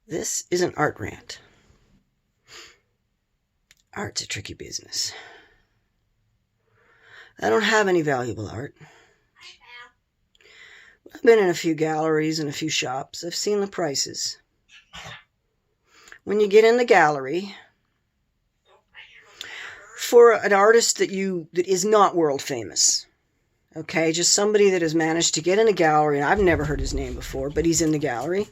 This is an art rant. Art's a tricky business. I don't have any valuable art. I've been in a few galleries and a few shops. I've seen the prices. When you get in the gallery, for an artist that is not world famous, okay, just somebody that has managed to get in a gallery, and I've never heard his name before, but he's in the gallery,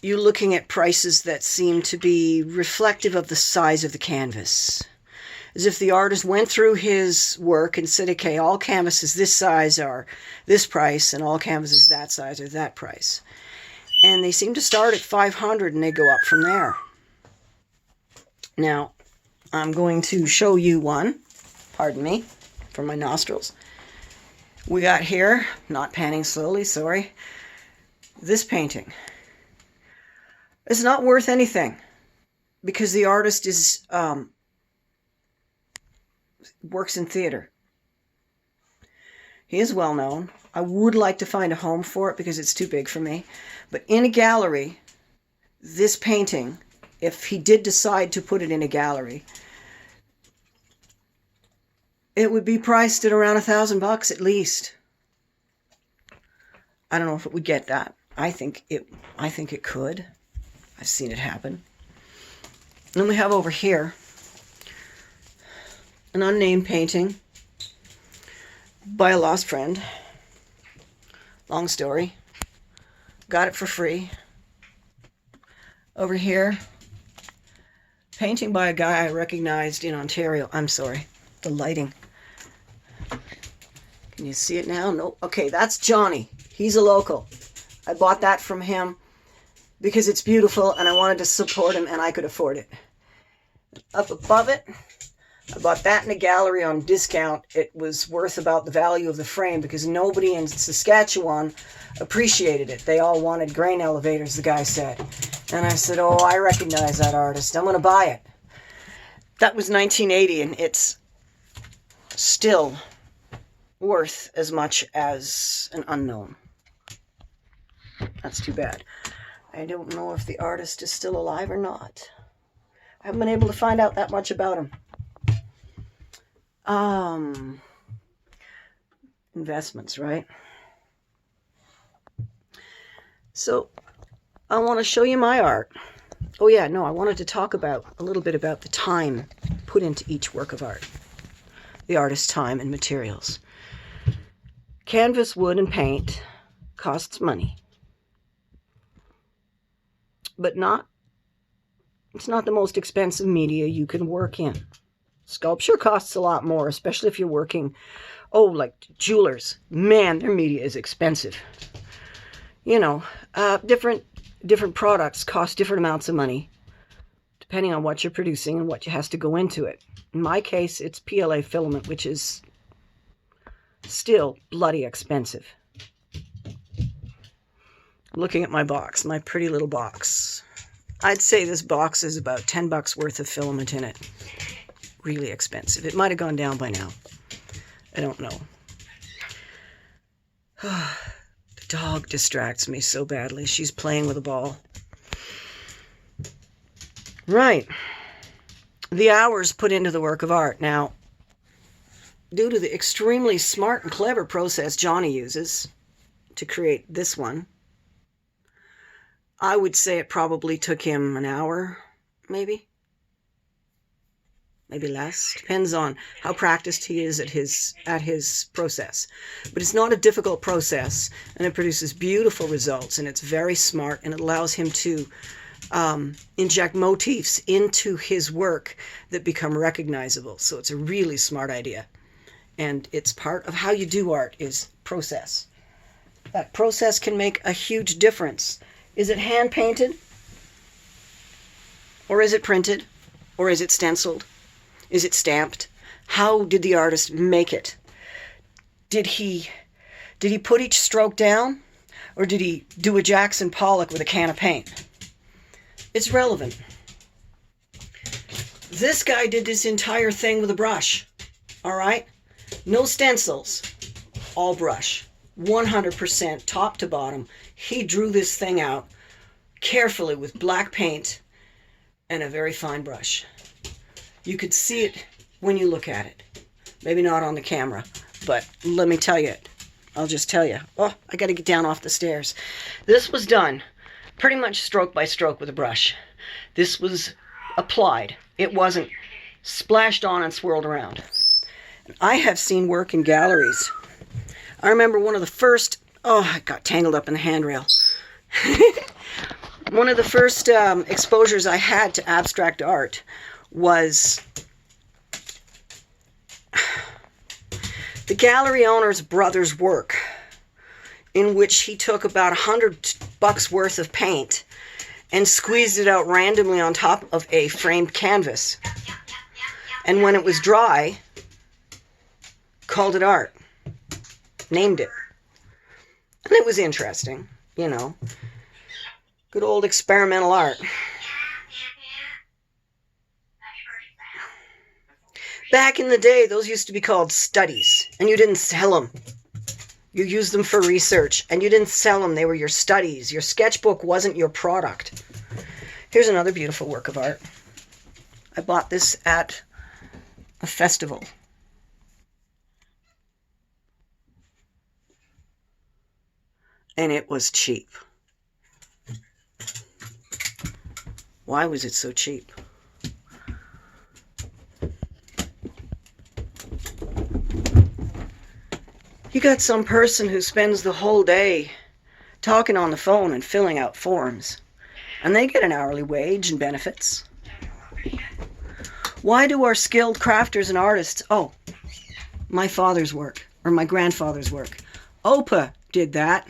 you're looking at prices that seem to be reflective of the size of the canvas. As if the artist went through his work and said, okay, all canvases this size are this price, and all canvases that size are that price. And they seem to start at $500 and they go up from there. Now, I'm going to show you one, pardon me, for my nostrils. We got here, not panning slowly, sorry, this painting. It's not worth anything because the artist works in theater. He is well known. I would like to find a home for it because it's too big for me. But in a gallery, this painting, if he did decide to put it in a gallery, it would be priced at around $1,000 at least. I don't know if it would get that. I think it could. I've seen it happen. And then we have over here an unnamed painting by a lost friend. Long story. Got it for free. Over here, painting by a guy I recognized in Ontario. I'm sorry, the lighting. Can you see it now? No. Okay, that's Johnny. He's a local. I bought that from him because it's beautiful and I wanted to support him and I could afford it. Up above it, I bought that in a gallery on discount. It was worth about the value of the frame because nobody in Saskatchewan appreciated it. They all wanted grain elevators, the guy said. And I said, oh, I recognize that artist. I'm going to buy it. That was 1980 and it's still worth as much as an unknown. That's too bad. I don't know if the artist is still alive or not. I haven't been able to find out that much about him. Investments, right? So I want to show you my art. Oh yeah, no, I wanted to talk about a little bit about the time put into each work of art. The artist's time and materials. Canvas, wood, and paint costs money. But it's not the most expensive media you can work in. Sculpture costs a lot more, especially if you're working, like jewelers. Man, their media is expensive. You know, different products cost different amounts of money, depending on what you're producing and what has to go into it. In my case, it's PLA filament, which is still bloody expensive. Looking at my box, my pretty little box. I'd say this box is about $10 worth of filament in it. Really expensive. It might have gone down by now. I don't know. The dog distracts me so badly. She's playing with a ball. Right. The hours put into the work of art. Now, due to the extremely smart and clever process Johnny uses to create this one, I would say it probably took him an hour, maybe less. Depends on how practiced he is at his process. But it's not a difficult process, and it produces beautiful results, and it's very smart, and it allows him to inject motifs into his work that become recognizable. So it's a really smart idea. And it's part of how you do art is process. That process can make a huge difference. Is it hand painted? Or is it printed? Or is it stenciled? Is it stamped? How did the artist make it? Did he put each stroke down? Or did he do a Jackson Pollock with a can of paint? It's relevant. This guy did this entire thing with a brush. All right? No stencils. All brush. 100% top to bottom. He drew this thing out carefully with black paint and a very fine brush. You could see it when you look at it. Maybe not on the camera, but let me tell you, I'll just tell you. Oh, I got to get down off the stairs. This was done pretty much stroke by stroke with a brush. This was applied. It wasn't splashed on and swirled around. I have seen work in galleries. I remember one of the first, I got tangled up in the handrail. One of the first exposures I had to abstract art was the gallery owner's brother's work, in which he took about $100 worth of paint and squeezed it out randomly on top of a framed canvas. And when it was dry, called it art, named it. And it was interesting, you know. Good old experimental art. Back in the day, those used to be called studies, and you didn't sell them. You used them for research, and you didn't sell them. They were your studies. Your sketchbook wasn't your product. Here's another beautiful work of art. I bought this at a festival. And it was cheap. Why was it so cheap? You got some person who spends the whole day talking on the phone and filling out forms, and they get an hourly wage and benefits. Why do our skilled crafters and artists, my father's work, or my grandfather's work, Opa did that.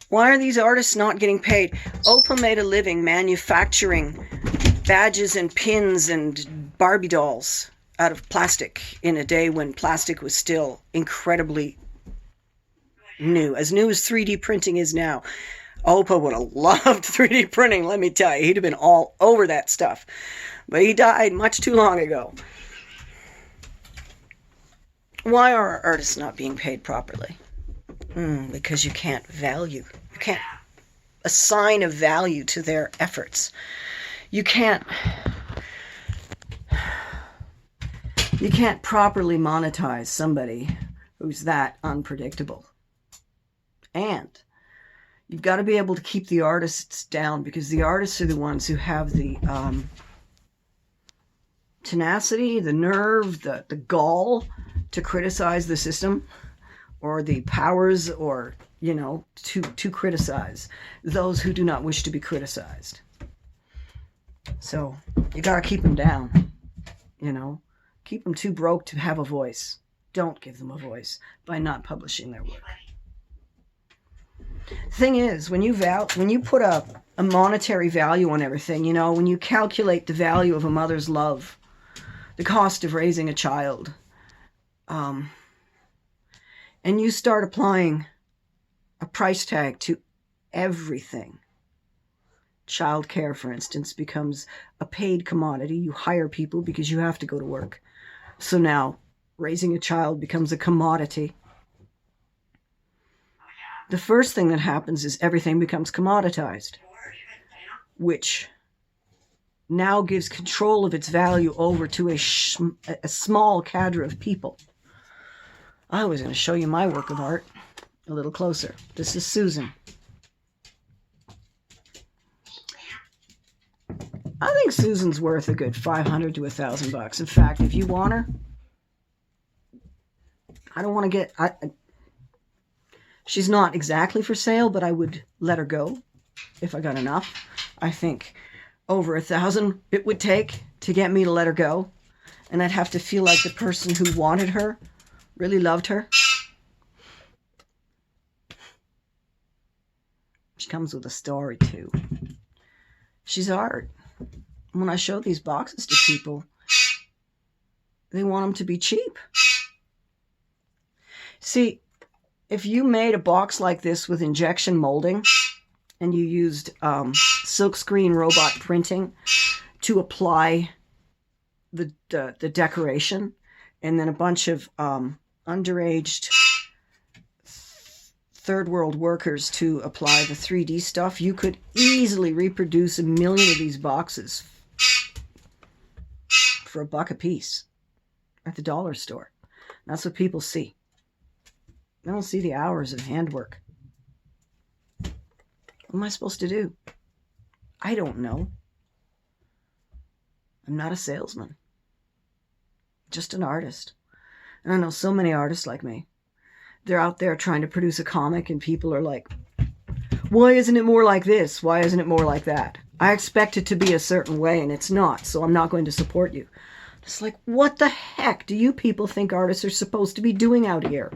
Why are these artists not getting paid? Opa made a living manufacturing badges and pins and Barbie dolls out of plastic in a day when plastic was still incredibly new as 3D printing is now. Opa would have loved 3D printing, let me tell you. He'd have been all over that stuff. But he died much too long ago. Why are our artists not being paid properly? Because you can't assign a value to their efforts. You can't properly monetize somebody who's that unpredictable. And you've got to be able to keep the artists down, because the artists are the ones who have the tenacity, the nerve, the gall to criticize the system, or the powers, or, to criticize those who do not wish to be criticized. So you got to keep them down, Keep them too broke to have a voice. Don't give them a voice by not publishing their work. The thing is, when you put a monetary value on everything, when you calculate the value of a mother's love, the cost of raising a child, and you start applying a price tag to everything. Childcare, for instance, becomes a paid commodity. You hire people because you have to go to work. So now raising a child becomes a commodity. The first thing that happens is everything becomes commoditized, which now gives control of its value over to a small cadre of people. I was going to show you my work of art a little closer. This is Susan. I think Susan's worth a good $500 to $1,000. In fact, if you want her, I don't want to get... she's not exactly for sale, but I would let her go if I got enough. I think over $1,000 it would take to get me to let her go. And I'd have to feel like the person who wanted her really loved her. She comes with a story, too. She's art. When I show these boxes to people, they want them to be cheap. See, if you made a box like this with injection molding and you used silkscreen robot printing to apply the decoration, and then a bunch of underaged third world workers to apply the 3D stuff, you could easily reproduce 1 million of these boxes for $1 a piece at the dollar store. That's what people see. They don't see the hours of handwork. What am I supposed to do? I don't know. I'm not a salesman. Just an artist. And I know so many artists like me. They're out there trying to produce a comic and people are like, why isn't it more like this? Why isn't it more like that? I expect it to be a certain way and it's not, so I'm not going to support you. It's like, what the heck do you people think artists are supposed to be doing out here?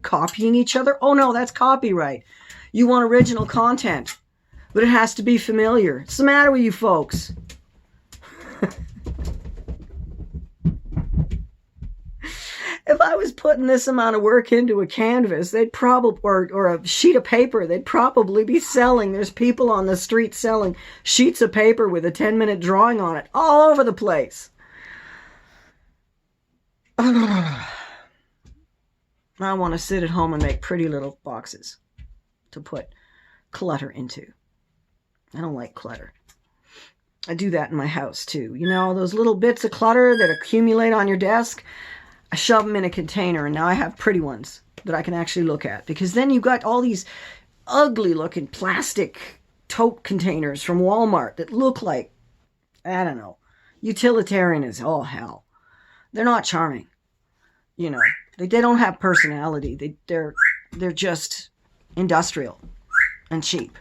Copying each other? Oh no, that's copyright. You want original content, but it has to be familiar. What's the matter with you folks? If I was putting this amount of work into a canvas, they'd probably, or a sheet of paper, they'd probably be selling. There's people on the street selling sheets of paper with a 10-minute drawing on it all over the place. I want to sit at home and make pretty little boxes to put clutter into. I don't like clutter. I do that in my house too. You know, those little bits of clutter that accumulate on your desk, I shove them in a container and now I have pretty ones that I can actually look at. Because then you've got all these ugly looking plastic tote containers from Walmart that look like, I don't know, utilitarian as all hell. They're not charming. You know, they don't have personality. They're just industrial and cheap.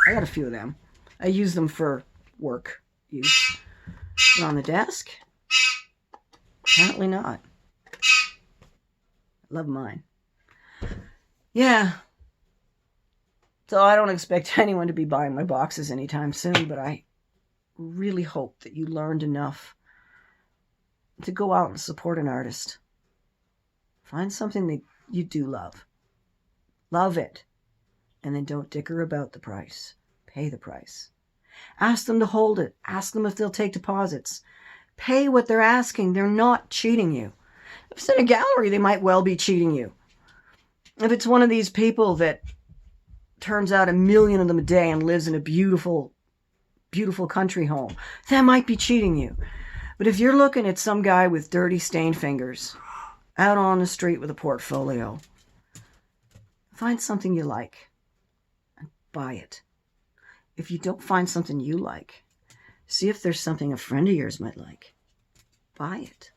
I got a few of them. I use them for work use. But on the desk? Apparently not. Love mine. Yeah. So I don't expect anyone to be buying my boxes anytime soon, but I really hope that you learned enough to go out and support an artist. Find something that you do love. Love it. And then don't dicker about the price. Pay the price. Ask them to hold it. Ask them if they'll take deposits. Pay what they're asking. They're not cheating you. If it's in a gallery, they might well be cheating you. If it's one of these people that turns out 1 million of them a day and lives in a beautiful, beautiful country home, that might be cheating you. But if you're looking at some guy with dirty stained fingers out on the street with a portfolio, find something you like and buy it. If you don't find something you like, see if there's something a friend of yours might like. Buy it.